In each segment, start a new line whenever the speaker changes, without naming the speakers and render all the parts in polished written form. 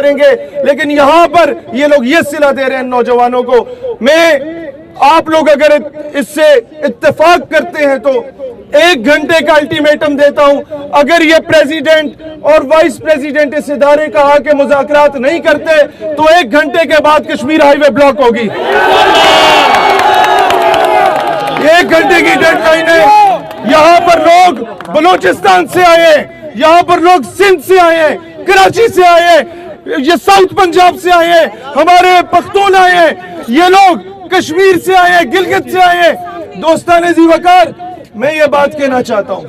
کریں گے، لیکن یہاں پر یہ لوگ یہ صلہ دے رہے ہیں نوجوانوں کو۔ آپ لوگ اگر اس سے اتفاق کرتے ہیں تو 1 گھنٹے کا الٹیمیٹم دیتا ہوں، اگر یہ پریزیڈنٹ اور وائس پریزیڈنٹ اس ادارے کا آ کے مذاکرات نہیں کرتے تو 1 گھنٹے کے بعد کشمیر ہائی وے بلاک ہوگی۔ 1 گھنٹے کی ڈیڈ لائن ہے۔ یہاں پر لوگ بلوچستان سے آئے ہیں، یہاں پر لوگ سندھ سے آئے ہیں، کراچی سے آئے ہیں، یہ ساؤتھ پنجاب سے آئے ہیں، ہمارے پختون آئے ہیں، یہ لوگ کشمیر سے آئے ہیں، گلگت سے آئے ہیں۔ دوستان ذی وقار، میں یہ بات کہنا چاہتا ہوں،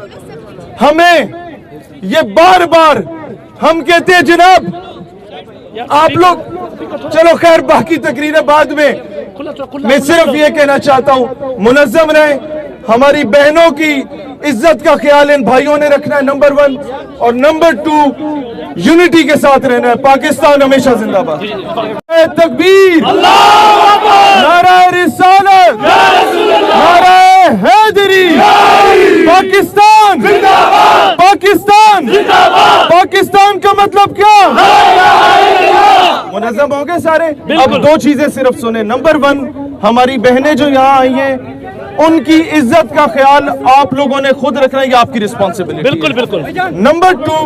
ہمیں یہ بار بار ہم کہتے ہیں جناب آپ لوگ، چلو خیر باقی تقریریں بعد میں صرف یہ کہنا چاہتا ہوں منظم رہیں، ہماری بہنوں کی عزت کا خیال ان بھائیوں نے رکھنا ہے نمبر 1، اور نمبر 2 یونٹی کے ساتھ رہنا ہے۔ پاکستان ہمیشہ زندہ باد۔ تکبیر، نعرہ رسالت، نعرہ حیدری، پاکستان، پاکستان، پاکستان کا مطلب کیا؟ منظم ہو گئے سارے؟ اب 2 چیزیں صرف سنیں۔ نمبر 1، ہماری بہنیں جو یہاں آئی ہیں ان کی عزت کا خیال آپ لوگوں نے خود رکھنا ہے، یہ آپ کی رسپانسبلٹی ہے۔ بالکل بالکل۔ نمبر 2،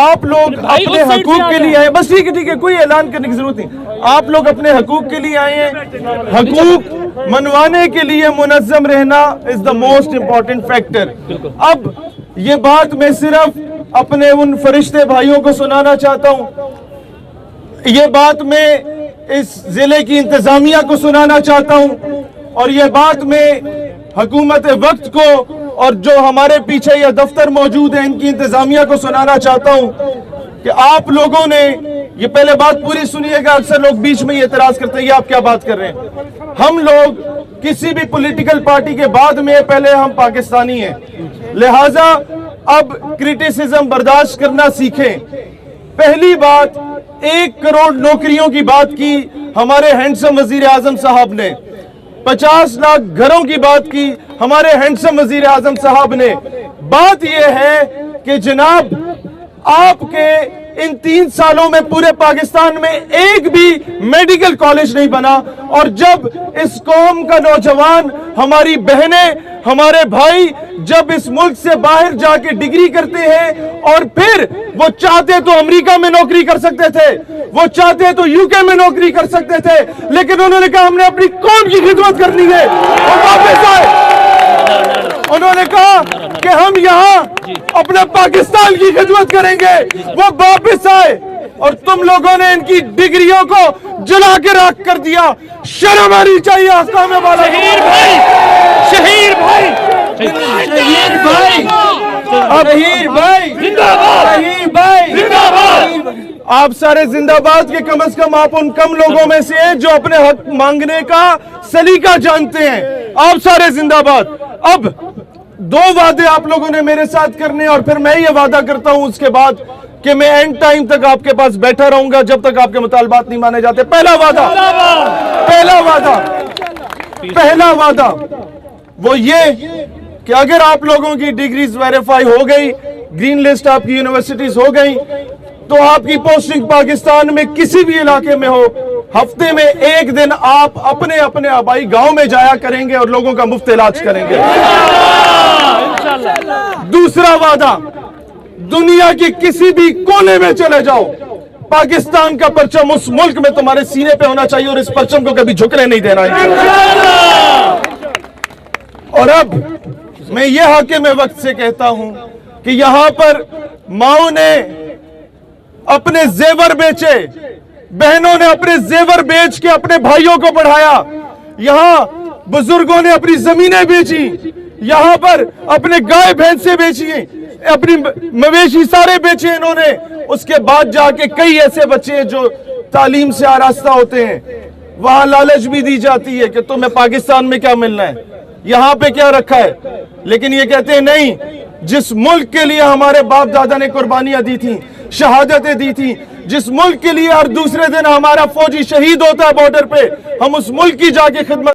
آپ لوگ اپنے حقوق کے لیے آئے، بس ٹھیک ہے، کوئی اعلان کرنے کی ضرورت نہیں، آپ لوگ اپنے حقوق کے لیے آئے ہیں۔ حقوق منوانے کے لیے منظم رہنا از دا موسٹ امپورٹنٹ فیکٹر۔ اب یہ بات میں صرف اپنے ان فرشتے بھائیوں کو سنانا چاہتا ہوں، یہ بات میں اس ضلع کی انتظامیہ کو سنانا چاہتا ہوں، اور یہ بات میں حکومت وقت کو اور جو ہمارے پیچھے یہ دفتر موجود ہیں ان کی انتظامیہ کو سنانا چاہتا ہوں کہ آپ لوگوں نے یہ پہلے بات پوری سنیے گا، اکثر لوگ بیچ میں یہ اعتراض کرتے ہیں یہ آپ کیا بات کر رہے ہیں۔ ہم لوگ کسی بھی پولیٹیکل پارٹی کے بعد میں پہلے ہم پاکستانی ہیں، لہٰذا اب کرٹیسزم برداشت کرنا سیکھیں۔ پہلی بات، 1 کروڑ نوکریوں کی بات کی ہمارے ہینڈسم وزیر اعظم صاحب نے، 50 لاکھ گھروں کی بات کی ہمارے ہینڈسم وزیر اعظم صاحب نے۔ بات یہ ہے کہ جناب آپ کے ان 3 سالوں میں پورے پاکستان میں ایک بھی میڈیکل کالج نہیں بنا، اور جب اس قوم کا نوجوان، ہماری بہنیں، ہمارے بھائی جب اس ملک سے باہر جا کے ڈگری کرتے ہیں اور پھر وہ چاہتے تو امریکہ میں نوکری کر سکتے تھے، وہ چاہتے تو UK میں نوکری کر سکتے تھے، لیکن انہوں نے کہا ہم نے اپنی قوم کی خدمت کرنی ہے، اور واپس آئے۔ انہوں نے کہا کہ ہم یہاں اپنے پاکستان کی خدمت کریں گے، وہ واپس آئے، اور تم لوگوں نے ان کی ڈگریوں کو جلا کے راکھ کر دیا۔ شرم آنی چاہیے آسام والا۔ شہیر بھائی، شہیر بھائی، شہیر بھائی، شہیر بھائی، شہیر بھائی، آپ سارے زندہ باد کے کم از کم آپ ان کم لوگوں میں سے ہیں جو اپنے حق مانگنے کا سلیقہ جانتے ہیں۔ آپ سارے زندہ باد۔ اب 2 وعدے آپ لوگوں نے میرے ساتھ کرنے، اور پھر میں یہ وعدہ کرتا ہوں اس کے بعد کہ میں اینڈ ٹائم تک آپ کے پاس بیٹھا رہوں گا جب تک آپ کے مطالبات نہیں مانے جاتے۔ پہلا وعدہ وہ یہ کہ اگر آپ لوگوں کی ڈگریز ویریفائی ہو گئی، گرین لسٹ آپ کی یونیورسٹیز ہو گئی، تو آپ کی پوسٹنگ پاکستان میں کسی بھی علاقے میں ہو، ہفتے میں 1 دن آپ اپنے آبائی گاؤں میں جایا کریں گے اور لوگوں کا مفت علاج کریں گے۔ دوسرا وعدہ، دنیا کی کسی بھی کونے میں چلے جاؤ، پاکستان کا پرچم اس ملک میں تمہارے سینے پہ ہونا چاہیے، اور اس پرچم کو کبھی جھکنے نہیں دینا ہے۔ اور اب میں یہ حاکم وقت سے کہتا ہوں کہ یہاں پر ماؤں نے اپنے زیور بیچے، بہنوں نے اپنے زیور بیچ کے اپنے بھائیوں کو پڑھایا، یہاں بزرگوں نے اپنی زمینیں بیچی، یہاں پر اپنے گائے بھینسیں بیچی، اپنی مویشی سارے بیچے انہوں نے۔ اس کے بعد جا کے کئی ایسے بچے ہیں جو تعلیم سے آراستہ ہوتے ہیں، وہاں لالچ بھی دی جاتی ہے کہ تمہیں پاکستان میں کیا ملنا ہے، یہاں پہ کیا رکھا ہے، لیکن یہ کہتے ہیں نہیں، جس ملک کے لیے ہمارے باپ دادا نے قربانیاں دی تھیں، شہادتیں دی تھیں، جس ملک کے لیے ہر دوسرے دن ہمارا فوجی شہید ہوتا ہے بارڈر پہ، ہم اس ملک کی جا کے خدمت